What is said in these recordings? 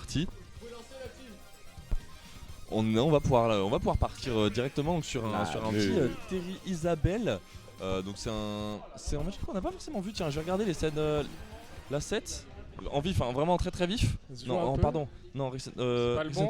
parti. On va pouvoir partir directement donc, sur un petit Terry Isabelle. Donc c'est un match qu'on n'a pas forcément vu. Tiens, je vais regarder les scènes. La 7 en vif, hein, vraiment très très vif. Non, pardon. Non, Recent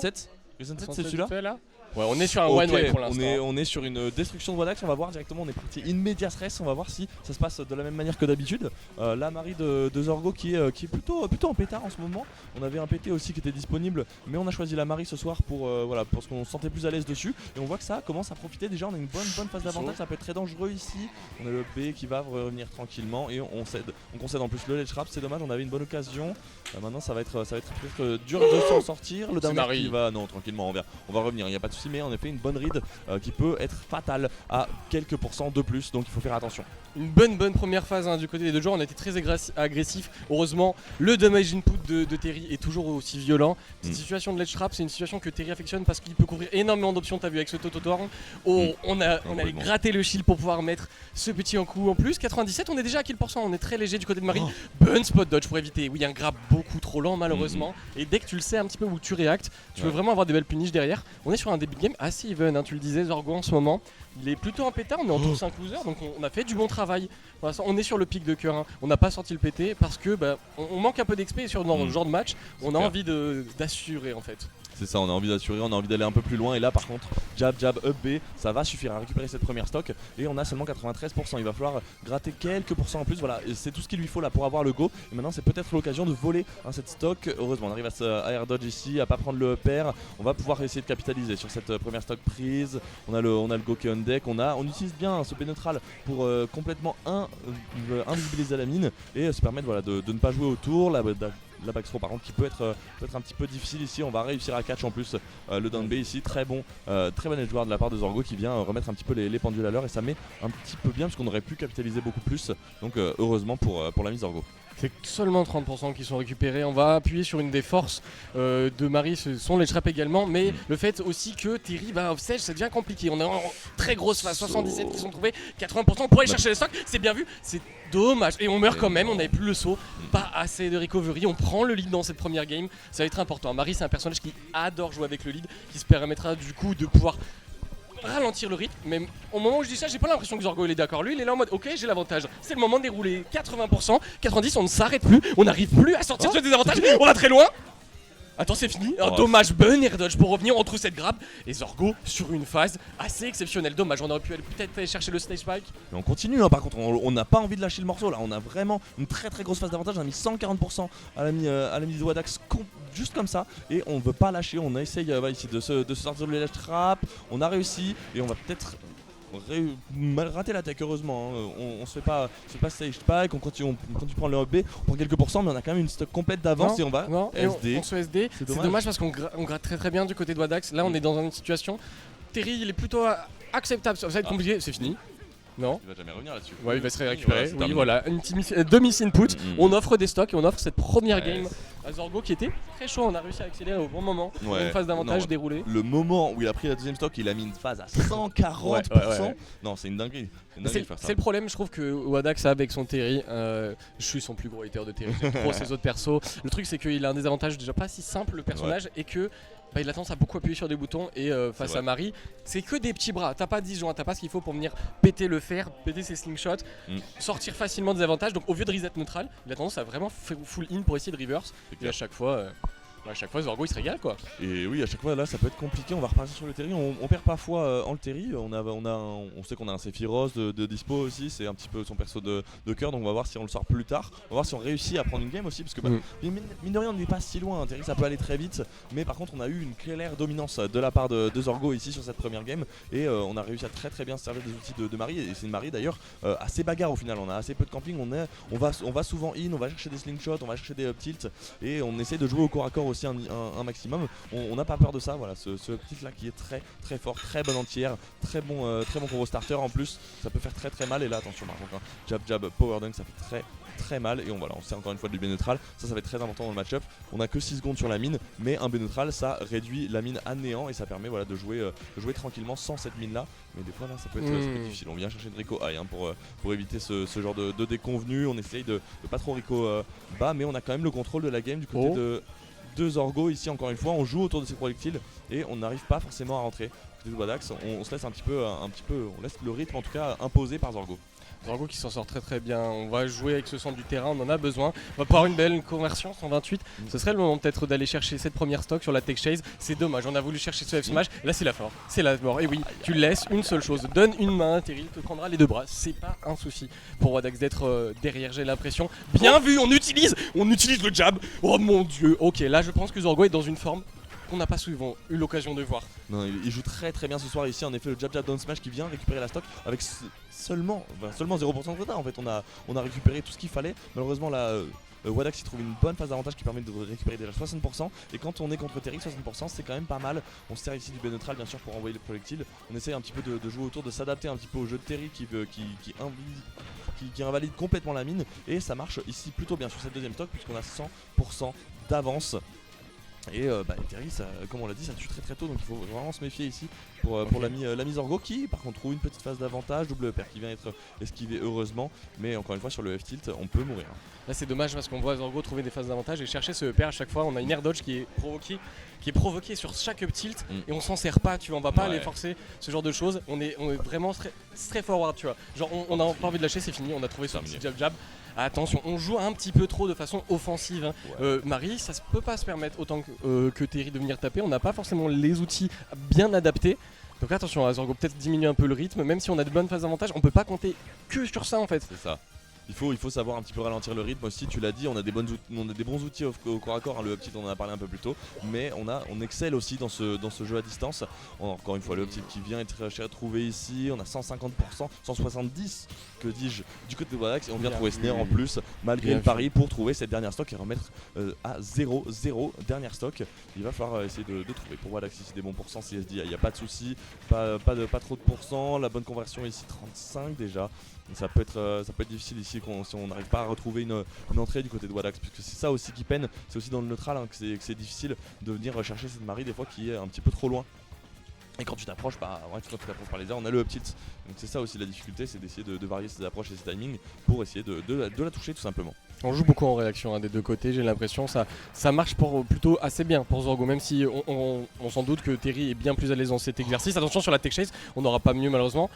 7. Recent 7, c'est celui-là. Ouais, on est sur un one way pour l'instant. On est sur une destruction de Wadax, on va voir directement, on est parti in medias res, on va voir si ça se passe de la même manière que d'habitude. La Marie de Zorgo qui est plutôt en pétard en ce moment. On avait un PT aussi qui était disponible, mais on a choisi la Marie ce soir pour parce qu'on se sentait plus à l'aise dessus. Et on voit que ça commence à profiter déjà, on a une bonne phase d'avantage, ça peut être très dangereux ici. On a le B qui va revenir tranquillement et on concède en plus le ledge trap, c'est dommage, on avait une bonne occasion. Maintenant ça va être peut-être dur de s'en sortir. Le dernier qui va, non tranquillement on va revenir, il n'y a pas de souci, mais en effet une bonne read qui peut être fatale à quelques pourcents de plus, donc il faut faire attention. Une bonne première phase du côté des deux joueurs, on a été très agressif. Heureusement, le damage input de Terry est toujours aussi violent. Cette situation de ledge trap, c'est une situation que Terry affectionne parce qu'il peut couvrir énormément d'options. T'as vu avec ce Tototorn, on allait gratter le shield pour pouvoir mettre ce petit coup en plus. 97, on est déjà à kill pourcent, on est très léger du côté de Marie. Bonne spot dodge pour éviter. Oui, un grab beaucoup trop lent malheureusement. Et dès que tu le sais un petit peu où tu réactes, tu peux vraiment avoir des belles punitions derrière. On est sur un début de game assez even, tu le disais Zorgo en ce moment. Il est plutôt en pétard, on est en tour 5 loser, donc on a fait du bon travail. On est sur le pic de cœur, on n'a pas sorti le PT parce que on manque un peu d'XP et dans ce genre de match, on a envie d'assurer en fait. C'est ça, on a envie d'assurer, on a envie d'aller un peu plus loin et là par contre, jab, up B, ça va suffire à récupérer cette première stock et on a seulement 93%, il va falloir gratter quelques pourcents en plus, voilà, c'est tout ce qu'il lui faut là pour avoir le go et maintenant c'est peut-être l'occasion de voler cette stock. Heureusement on arrive à air dodge ici, à pas prendre le pair, on va pouvoir essayer de capitaliser sur cette première stock prise, on a le go qui est on deck, on utilise bien ce B neutral pour complètement invisibiliser la mine et se permettre de ne pas jouer autour, la backthrow par contre qui peut être un petit peu difficile ici. On va réussir à catch en plus le down B ici, très bon edge guard de la part de Zorgo qui vient remettre un petit peu les pendules à l'heure et ça met un petit peu bien parce qu'on aurait pu capitaliser beaucoup plus, donc heureusement pour l'ami Zorgo. C'est seulement 30% qui sont récupérés. On va appuyer sur une des forces de Marie, ce sont les traps également, mais le fait aussi que Terry off-stage, ça devient compliqué. On a une très grosse phase, 77 qui sont trouvés, 80% pour aller chercher les stocks, c'est bien vu, c'est dommage. Et on meurt quand même, on n'avait plus le saut, pas assez de recovery, on prend le lead dans cette première game, ça va être important. Marie c'est un personnage qui adore jouer avec le lead, qui se permettra du coup de pouvoir ralentir le rythme, mais au moment où je dis ça, j'ai pas l'impression que Zorgo il est d'accord. Lui il est là en mode ok, j'ai l'avantage, c'est le moment de dérouler 80%, 90%, on ne s'arrête plus, on n'arrive plus à sortir ce désavantage, on va très loin. Attends, c'est fini. Dommage, bon air dodge pour revenir, on trouve cette grab et Zorgo sur une phase assez exceptionnelle. Dommage, on aurait pu peut-être aller chercher le stage spike. Mais on continue, par contre, on n'a pas envie de lâcher le morceau là. On a vraiment une très grosse phase d'avantage. On a mis 140% à l'ami de Wadax juste comme ça et on veut pas lâcher. On essaye ici de se sortir de l'edge trap. On a réussi et on va peut-être mal rater l'attaque heureusement, on se fait pas stage spike, on continue prendre le B, on prend quelques pourcents mais on a quand même une stock complète d'avance et on va SD. On se SD, c'est dommage parce qu'on gratte très bien du côté de Wadax. Là on est dans une situation, Terry il est plutôt acceptable, ça va être compliqué, c'est fini. Non. Il va jamais revenir là-dessus. Ouais, il va se récupérer. Oui, voilà, une demi-miss input. On offre des stocks et on offre cette première game à Zorgo qui était très chaud. On a réussi à accélérer au bon moment. Une phase d'avantage déroulée. Le moment où il a pris la deuxième stock, il a mis une phase à 140%. Non, c'est une dinguerie. C'est le problème, je trouve que Wadax avec son Terry, je suis son plus gros hater de Terry, j'aime trop ses autres persos. Le truc c'est qu'il a un désavantage déjà pas si simple le personnage et que il a tendance à beaucoup appuyer sur des boutons et face à Marie, c'est que des petits bras, t'as pas 10 joints, t'as pas ce qu'il faut pour venir péter le fer, péter ses slingshots, sortir facilement des avantages. Donc au lieu de reset neutral, il a tendance à vraiment full in pour essayer de reverse et à chaque fois Zorgo il se régale quoi. Et oui, à chaque fois là ça peut être compliqué, on va repartir sur le Terry, on perd parfois en le Terry, on sait qu'on a un Sephiroth de dispo aussi, c'est un petit peu son perso de cœur, donc on va voir si on le sort plus tard, on va voir si on réussit à prendre une game aussi, parce que mine de rien on n'est pas si loin, Terry ça peut aller très vite, mais par contre on a eu une claire dominance de la part de Zorgo ici sur cette première game, et on a réussi à très bien se servir des outils de Marie, et c'est une Marie d'ailleurs assez bagarre au final, on a assez peu de camping, on va souvent in, on va chercher des slingshots, on va chercher des up tilts, et on essaie de jouer au corps à corps aussi un maximum. On n'a pas peur de ça, voilà, ce petit là qui est très fort, très bonne entière, très bon combo starter en plus, ça peut faire très mal et là attention par contre, jab power dunk ça fait très mal et on sait encore une fois du B neutral, ça va être très important dans le match-up. On a que 6 secondes sur la mine, mais un B neutral ça réduit la mine à néant et ça permet de jouer tranquillement sans cette mine là, mais des fois là ça peut être difficile. On vient chercher de Rico high pour éviter ce genre de déconvenu, on essaye de pas trop Rico bas, mais on a quand même le contrôle de la game du côté deux Zorgo ici encore une fois, on joue autour de ces projectiles et on n'arrive pas forcément à rentrer. Côté de Wadax, on se laisse un petit peu, on laisse le rythme en tout cas imposé par Zorgo. Zorgo qui s'en sort très très bien, on va jouer avec ce centre du terrain, on en a besoin, on va pouvoir une belle conversion 128, ce serait le moment peut-être d'aller chercher cette première stock sur la Tech Chase, c'est dommage, on a voulu chercher ce F Smash, là c'est la fin, c'est la mort, et oui, tu laisses une seule chose, donne une main, Terry te prendra les deux bras, c'est pas un souci pour Wadax d'être derrière, j'ai l'impression, bien vu, on utilise le jab, oh mon dieu, ok, là je pense que Zorgo est dans une forme qu'on n'a pas souvent eu l'occasion de voir. Non, il joue très très bien ce soir ici, en effet le jab down smash qui vient récupérer la stock avec seulement 0% de retard en fait, on a récupéré tout ce qu'il fallait, malheureusement là Wadax il trouve une bonne phase d'avantage qui permet de récupérer déjà 60% et quand on est contre Terry 60% c'est quand même pas mal, on se sert ici du B neutral bien sûr pour envoyer les projectiles, on essaye un petit peu de jouer autour, de s'adapter un petit peu au jeu de Terry qui invalide complètement la mine et ça marche ici plutôt bien sur cette deuxième stock puisqu'on a 100% d'avance. Et Terry, comme on l'a dit, ça tue très très tôt, donc il faut vraiment se méfier ici pour l'ami Zorgo qui par contre trouve une petite phase d'avantage, double pair qui vient être esquivé heureusement, mais encore une fois sur le F-tilt on peut mourir. Là c'est dommage parce qu'on voit Zorgo trouver des phases d'avantage et chercher ce pair à chaque fois, on a une air dodge qui est provoquée sur chaque up tilt et on s'en sert pas, tu vois, on va pas aller forcer ce genre de choses, on est vraiment straightforward, tu vois, genre on a pas envie de lâcher, c'est fini, on a trouvé son petit jab. Attention, on joue un petit peu trop de façon offensive. Hein. Marie, ça peut pas se permettre autant que Terry de venir taper. On n'a pas forcément les outils bien adaptés. Donc attention, à Zorgo peut-être diminuer un peu le rythme. Même si on a de bonnes phases d'avantage, on peut pas compter que sur ça en fait. C'est ça. Il faut savoir un petit peu ralentir le rythme aussi, tu l'as dit, on a des bons outils au corps à corps, hein, le up-tilt on en a parlé un peu plus tôt, mais on excelle aussi dans ce jeu à distance. Encore une fois le up-tilt qui vient être trouvé ici, on a 150%, 170 que dis-je du côté de Wadax et on vient trouver Snare en plus malgré le pari pour trouver cette dernière stock et remettre à 0-0 dernière stock. Il va falloir essayer de trouver pour Wadax ici des bons pourcents CSD, il n'y a pas de souci, pas trop de pourcents, la bonne conversion ici 35 déjà. Ça peut être difficile ici si on n'arrive pas à retrouver une entrée du côté de Wadax, puisque c'est ça aussi qui peine, c'est aussi dans le neutral que c'est difficile de venir chercher cette Marie des fois qui est un petit peu trop loin. Et quand tu t'approches par les airs, on a le up tilt. Donc c'est ça aussi la difficulté, c'est d'essayer de varier ses approches et ses timings pour essayer de la toucher tout simplement. On joue beaucoup en réaction des deux côtés, j'ai l'impression ça marche plutôt assez bien pour Zorgo, même si on s'en doute que Terry est bien plus à l'aise dans cet exercice. Attention sur la Tech Chase, on n'aura pas mieux malheureusement.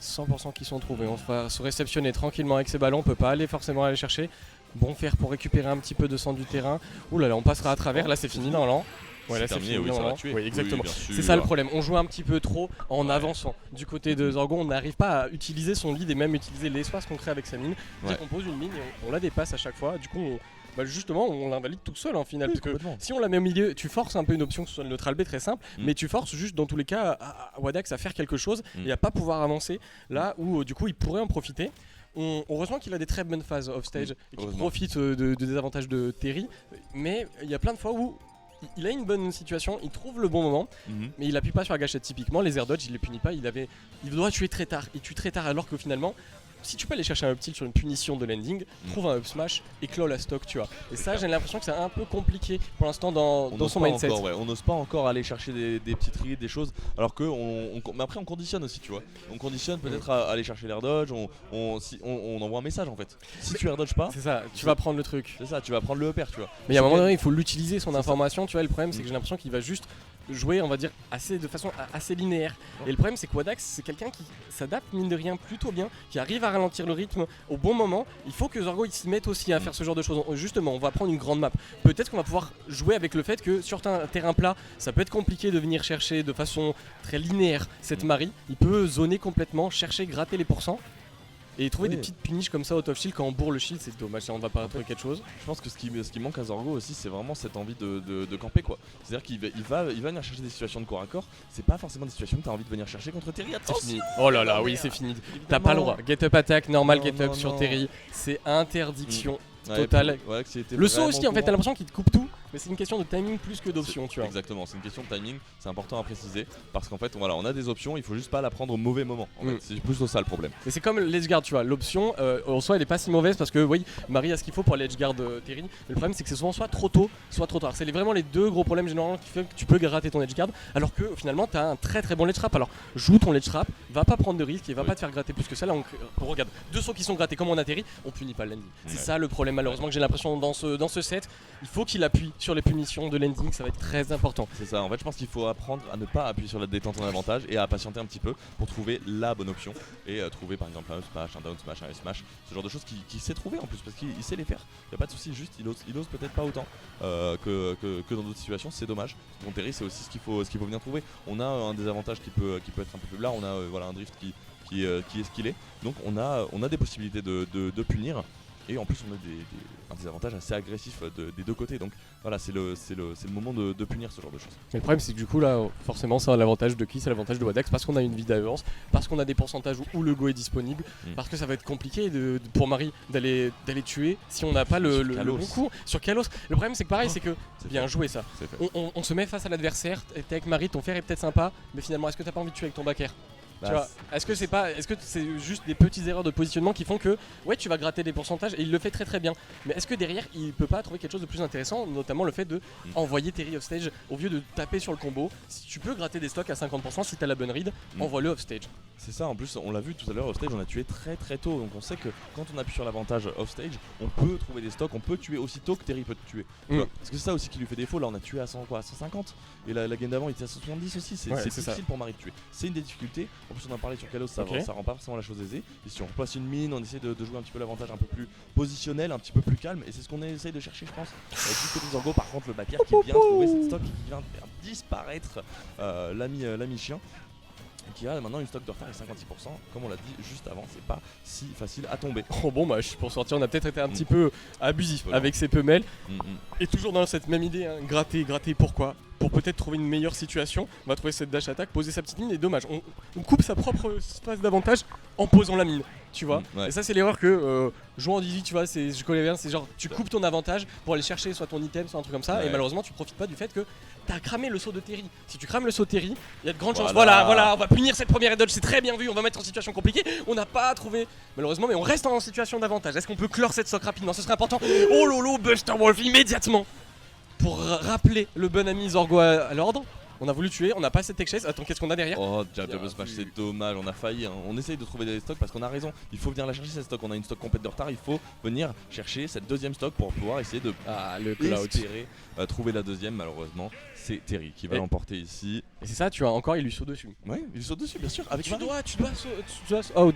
100% qui sont trouvés, on va se réceptionner tranquillement avec ces ballons, on peut pas aller forcément aller chercher. Bon faire pour récupérer un petit peu de sang du terrain. Ouh là là, on passera à travers, là c'est fini normalement. Ouais, là c'est fini, oui, ça va tuer. Oui, exactement. Oui, c'est ça le problème, on joue un petit peu trop en avançant. Du côté de Zorgo, on n'arrive pas à utiliser son lead et même utiliser l'espace qu'on crée avec sa mine. Dès qu'on pose une mine, on la dépasse à chaque fois. Du coup, justement, on l'invalide tout seul en final. Parce que si on la met au milieu, tu forces un peu une option que ce soit le neutral B très simple, mais tu forces juste dans tous les cas à Wadax à faire quelque chose et à pas pouvoir avancer là où du coup il pourrait en profiter. Heureusement qu'il a des très bonnes phases off-stage et qu'il profite des avantages de Terry, mais il y a plein de fois où il a une bonne situation, il trouve le bon moment, mais il appuie pas sur la gâchette typiquement, les air dodge il les punit pas, il doit tuer très tard, il tue très tard alors que finalement si tu peux aller chercher un up tilt sur une punition de landing, trouve un up smash et clôt la stock, tu vois. Et ça, j'ai l'impression que c'est un peu compliqué pour l'instant dans son mindset. On n'ose pas encore aller chercher des petites reads, des choses, alors que mais après on conditionne aussi, tu vois. On conditionne peut-être à aller chercher l'air dodge, on envoie un message en fait. Si tu air dodge pas, c'est ça, tu vas prendre le truc. C'est ça, tu vas prendre le upper, tu vois. Mais à un moment donné, il faut l'utiliser son information, tu vois. Le problème, c'est que j'ai l'impression qu'il va juste jouer, on va dire, de façon assez linéaire. Et le problème, c'est que Wadax, c'est quelqu'un qui s'adapte mine de rien plutôt bien, qui arrive à ralentir le rythme au bon moment. Il faut que Zorgo il s'y mette aussi à faire ce genre de choses. Justement, on va prendre une grande map. Peut-être qu'on va pouvoir jouer avec le fait que sur un terrain plat, ça peut être compliqué de venir chercher de façon très linéaire cette Marie. Il peut zoner complètement, chercher, gratter les pourcents. Et trouver des petites puniches comme ça au top shield quand on bourre le shield, c'est dommage, on va pas trouver quelque chose. Je pense que ce qui manque à Zorgo aussi, c'est vraiment cette envie de camper quoi. C'est-à-dire qu'il va venir chercher des situations de corps à corps, c'est pas forcément des situations que t'as envie de venir chercher contre Terry. Attention. Oh là là, oui c'est fini. T'as pas le droit. Get up attack, normal get up sur Terry, c'est interdiction. Total. Le saut aussi en fait t'as l'impression qu'il te coupe tout, mais c'est une question de timing plus que d'option, tu vois. Exactement, c'est une question de timing, c'est important à préciser parce qu'en fait on a des options, il faut juste pas la prendre au mauvais moment. En fait, c'est plus ça le problème. Et c'est comme l'edgeguard, tu vois, l'option en soi elle est pas si mauvaise parce que oui, Marie a ce qu'il faut pour l'edgeguard Terry, mais le problème c'est que c'est souvent soit trop tôt, soit trop tard. C'est vraiment les deux gros problèmes généralement qui fait que tu peux gratter ton edgeguard alors que finalement t'as un très très bon ledge trap. Alors joue ton ledge trap, va pas prendre de risque et va pas te faire gratter plus que ça. Là on regarde deux sauts qui sont grattés comme on atterrit, on punit pas le landing. C'est ça le problème malheureusement que j'ai l'impression dans ce set, il faut qu'il appuie sur les punitions de l'ending, ça va être très important. C'est ça, en fait je pense qu'il faut apprendre à ne pas appuyer sur la détente en avantage et à patienter un petit peu pour trouver la bonne option et trouver par exemple un up smash, un down smash, un F smash, ce genre de choses qu'il sait trouver en plus parce qu'il sait les faire. Il n'y a pas de souci, juste il ose peut-être pas autant que dans d'autres situations, c'est dommage. Bon, Terry c'est aussi ce qu'il faut venir trouver. On a un désavantage qui peut être un peu plus là, on a voilà, un drift qui est ce qu'il est, donc on a des possibilités de punir. Et en plus on a un désavantage assez agressif des deux côtés, donc voilà c'est le moment de punir ce genre de choses. Mais le problème c'est que du coup là forcément c'est l'avantage de qui? C'est l'avantage de Wadex parce qu'on a une vie d'avance, parce qu'on a des pourcentages où le go est disponible, parce que ça va être compliqué pour Marie d'aller tuer si on n'a pas le bon coup sur Kalos. Le problème c'est que pareil c'est que bien joué ça. On se met face à l'adversaire, t'es avec Marie, ton fer est peut-être sympa, mais finalement est-ce que t'as pas envie de tuer avec ton back air? Tu vois, est-ce que c'est juste des petites erreurs de positionnement qui font que ouais tu vas gratter des pourcentages et il le fait très très bien, mais est-ce que derrière il peut pas trouver quelque chose de plus intéressant, notamment le fait de envoyer Terry off stage au lieu de taper sur le combo? Si tu peux gratter des stocks à 50% si t'as la bonne read, envoie-le off stage. C'est ça, en plus on l'a vu tout à l'heure, off stage on a tué très très tôt, donc on sait que quand on appuie sur l'avantage off stage on peut trouver des stocks, on peut tuer aussitôt que Terry peut te tuer. Parce que c'est ça aussi qui lui fait défaut, là on a tué à 150 et la game d'avant il était à 170 aussi, c'est difficile pour Marie de tuer, c'est une des difficultés. En plus on en parlait sur Kalos, ça rend pas forcément la chose aisée, et si on repasse une mine on essaie de jouer un petit peu l'avantage un peu plus positionnel, un petit peu plus calme, et c'est ce qu'on essaye de chercher je pense. Du côté Zorgo par contre le Bapier qui vient trouver cette stock, qui vient faire disparaître l'ami chien, qui a maintenant une stock de retard et 56%, comme on l'a dit juste avant, c'est pas si facile à tomber. Oh bon bah pour sortir on a peut-être été un petit peu abusif avec ces femelles, et toujours dans cette même idée, hein, gratter, pourquoi? Pour peut-être trouver une meilleure situation, on va trouver cette dash attack, poser sa petite mine, et dommage, on coupe sa propre espace d'avantage en posant la mine, tu vois. Et ça c'est l'erreur que jouant en 18, tu vois, je connais bien, c'est genre tu coupes ton avantage pour aller chercher soit ton item, soit un truc comme ça, et malheureusement tu profites pas du fait que t'as cramé le saut de Terry. Si tu crames le saut de Terry, il y a de grandes chances. Voilà, on va punir cette première dodge, c'est très bien vu, on va mettre en situation compliquée, on n'a pas trouvé malheureusement, mais on reste en situation d'avantage. Est-ce qu'on peut clore cette stock rapidement? Ce serait important. Oh lolo, Buster Wolf immédiatement pour rappeler le bon ami Zorgo à l'ordre. On a voulu tuer, on n'a pas cette tech chase. Attends, qu'est-ce qu'on a derrière? Oh, jab smash, c'est dommage, on a failli. Hein. On essaye de trouver des stocks parce qu'on a raison. Il faut venir la chercher cette stock. On a une stock complète de retard. Il faut venir chercher cette deuxième stock pour pouvoir essayer de espérer trouver la deuxième. Malheureusement, c'est Terry qui va l'emporter ici. Et c'est ça, tu as encore, il lui saute dessus. Ouais, il lui saute dessus, bien sûr. Avec tu dois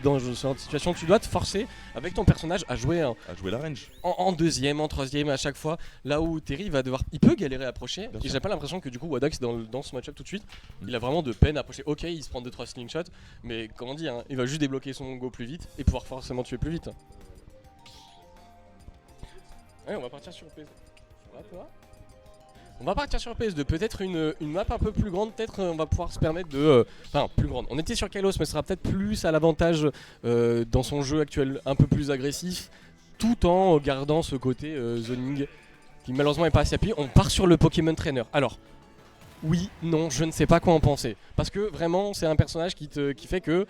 dans cette situation, tu dois te forcer avec ton personnage à jouer la range. En deuxième, en troisième à chaque fois. Là où Terry il peut galérer à approcher. Et j'ai pas l'impression que du coup Wadox dans ce match-up tout de suite, il a vraiment de peine à approcher. Ok, il se prend 2-3 slingshots, mais comment dire, hein, il va juste débloquer son go plus vite et pouvoir forcément tuer plus vite. Ouais, on va partir sur PS2. On va partir sur PS2, peut-être une map un peu plus grande, peut-être on va pouvoir se permettre de... Enfin, plus grande. On était sur Kalos, mais ce sera peut-être plus à l'avantage dans son jeu actuel, un peu plus agressif, tout en gardant ce côté zoning qui malheureusement est pas assez appuyé. On part sur le Pokémon Trainer. Alors, oui, non, je ne sais pas quoi en penser. Parce que vraiment, c'est un personnage qui fait que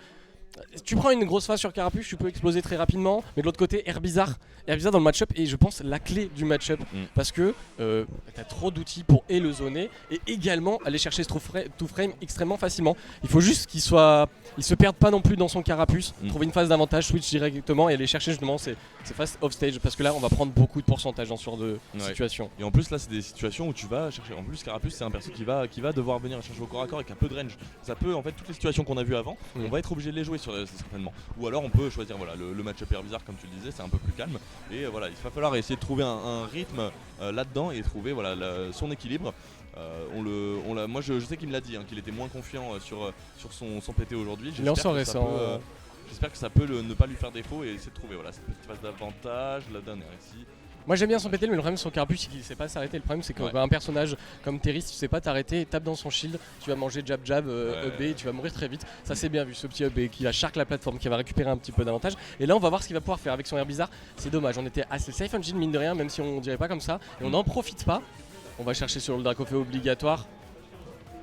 tu prends une grosse phase sur Carapuce, tu peux exploser très rapidement. Mais de l'autre côté, Herbizarre dans le match-up est, je pense, la clé du match-up. Parce que t'as trop d'outils pour le zoner et également aller chercher ce two frame extrêmement facilement. Il faut juste qu'il se perde pas non plus dans son Carapuce, trouver une phase d'avantage, switch directement et aller chercher justement ces phases off-stage. Parce que là, on va prendre beaucoup de pourcentage dans ce genre de situation. Et en plus, là, c'est des situations où tu vas chercher. En plus, Carapuce, c'est un perso qui va devoir venir chercher au corps à corps avec un peu de range. Ça peut, en fait, toutes les situations qu'on a vues avant, on va être obligé de les jouer certainement. Ou alors on peut choisir le match-up Herbizarre comme tu le disais, c'est un peu plus calme. Et voilà, il va falloir essayer de trouver un rythme là-dedans et trouver son équilibre. Moi je sais qu'il me l'a dit, qu'il était moins confiant sur son PT aujourd'hui. J'espère que ça peut ne pas lui faire défaut et essayer de trouver cette petite phase d'avantage, la dernière ici. Moi j'aime bien son PT, mais le problème sur Carapuce c'est qu'il sait pas s'arrêter. Le problème c'est qu'un personnage comme Terry, si tu sais pas t'arrêter, tape dans son shield, tu vas manger jab up B et tu vas mourir très vite. Ça c'est bien vu, ce petit up B qui va shark la plateforme, qui va récupérer un petit peu d'avantage. Et là on va voir ce qu'il va pouvoir faire avec son Herbizarre. C'est dommage, on était assez safe engine mine de rien, même si on dirait pas comme ça. Et on n'en profite pas. On va chercher sur le Dracofeu obligatoire.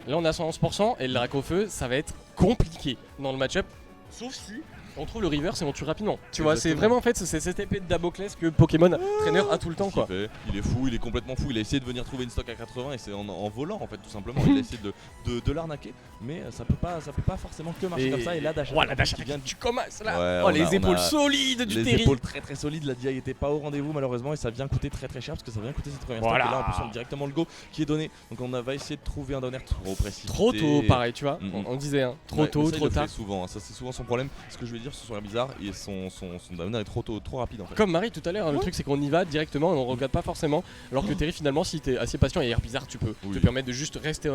Là on a 111% et le Dracofeu ça va être compliqué dans le match-up. Sauf si On trouve le reverse et on tue rapidement. Tu vois, c'est Exactement. vraiment en fait c'est cette épée de Damoclès que Pokémon Trainer a tout le temps Qu'est-ce qu'il quoi. fait Il est fou, il est complètement fou. Il a essayé de venir trouver une stock à 80 et c'est en volant en fait tout simplement. Il a essayé de l'arnaquer, mais ça peut pas forcément que marcher comme ça. Et là, Dash voilà, Dash qui vient de tu commences là. Ouais, Oh, on les a- épaules on a solides du les Terry. épaules très très solides, la DI était pas au rendez-vous malheureusement et ça vient coûter très très cher parce que ça vient coûter cette première Voilà. stock et là en plus on a directement le go qui est donné. Donc on va essayer de trouver un downer trop précipité. Trop tôt, pareil, tu vois. Mhm. On disait, hein, trop Ouais, tôt, mais ça, il trop le tard. fait souvent, hein. Ça c'est souvent son problème. Ce que je vais dire sur son air bizarre et son downer est trop tôt, trop rapide en fait. Comme Marie tout à l'heure, hein, le truc c'est qu'on y va directement et on regarde pas forcément. Alors que Terry, finalement, si t'es assez patient et air bizarre, tu peux Oui. te permettre de juste rester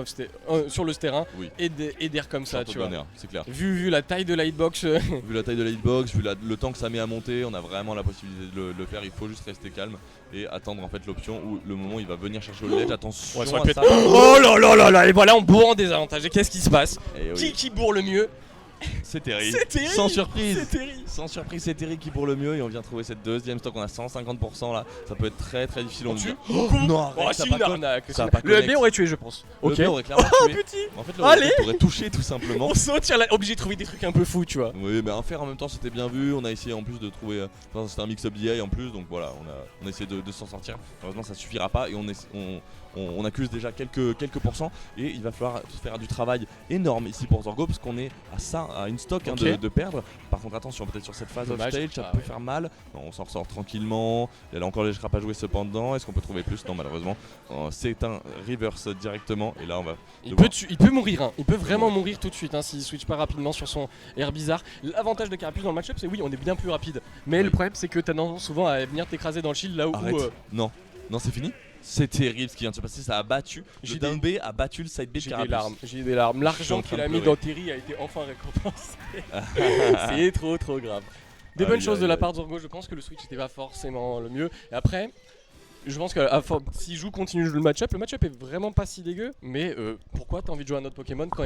sur le terrain Oui. et d'air comme ça, Surtout tu vois. downer, c'est clair. Vu la taille de la hitbox, Vu la taille de la hitbox, vu le temps que ça met à monter, on a vraiment la possibilité de le faire. Il faut juste rester calme et attendre en fait l'option où le moment où il va venir chercher le ledge. Attention ouais, ça aurait à pu ça. être- Oh là là là là, et voilà, on bourre en désavantage. Et qu'est-ce qui se passe? Eh oui, Qui bourre le mieux? c'est Terry. C'est Terry. Sans surprise. C'est Terry. Sans surprise, c'est Terry qui pour le mieux et on vient trouver cette deuxième stock. On a 150% là. Ça peut être très très difficile. On tue. dit non, arrête, Oh, ça c'est pas une colle. arnaque. Ça a pas Le connect. LB aurait tué, je pense. Le Ok. B aurait clairement Oh, tué. petit. En fait, le Allez. B aurait touché tout simplement. On saute sur la. Obligé de trouver des trucs un peu fous, tu vois. Oui, mais un fer en même temps c'était bien vu. On a essayé en plus de trouver. Enfin, c'était un mix-up DI en plus, donc voilà, on a essayé de s'en sortir. Heureusement, ça suffira pas et on accuse déjà quelques pourcents. Et il va falloir faire du travail énorme ici pour Zorgo parce qu'on est à une stock hein, Ok. de perdre. Par contre, attention, peut-être sur cette phase Dommage. off-stage, ça Ah peut ouais. faire mal. Non, on s'en ressort tranquillement. Il y a encore les scraps à jouer cependant. Est-ce qu'on peut trouver plus? Non, malheureusement. C'est un reverse directement. Et là, on va. Il devoir- peut mourir, hein. Il peut vraiment mourir tout de suite hein, s'il switch pas rapidement sur son air bizarre. L'avantage de Carapuce dans le match-up, c'est oui, on est bien plus rapide. Mais Oui. le problème, c'est que t'as tendance souvent à venir t'écraser dans le shield là où. Arrête. Non, c'est fini. C'est terrible ce qui vient de se passer. Ça a battu. J'ai Le des- down B a battu le side B de J'ai des Carapuce. larmes, j'ai des larmes. Je suis L'argent en train qu'il de a mis pleurer. dans Terry a été enfin récompensé. C'est trop grave. Des bonnes Aïe, choses de aïe, la aïe. part de Zorgo, je pense que le switch n'était pas forcément le mieux. Et après, je pense que s'il continue le match-up est vraiment pas si dégueu. Mais pourquoi t'as envie de jouer à un autre Pokémon quand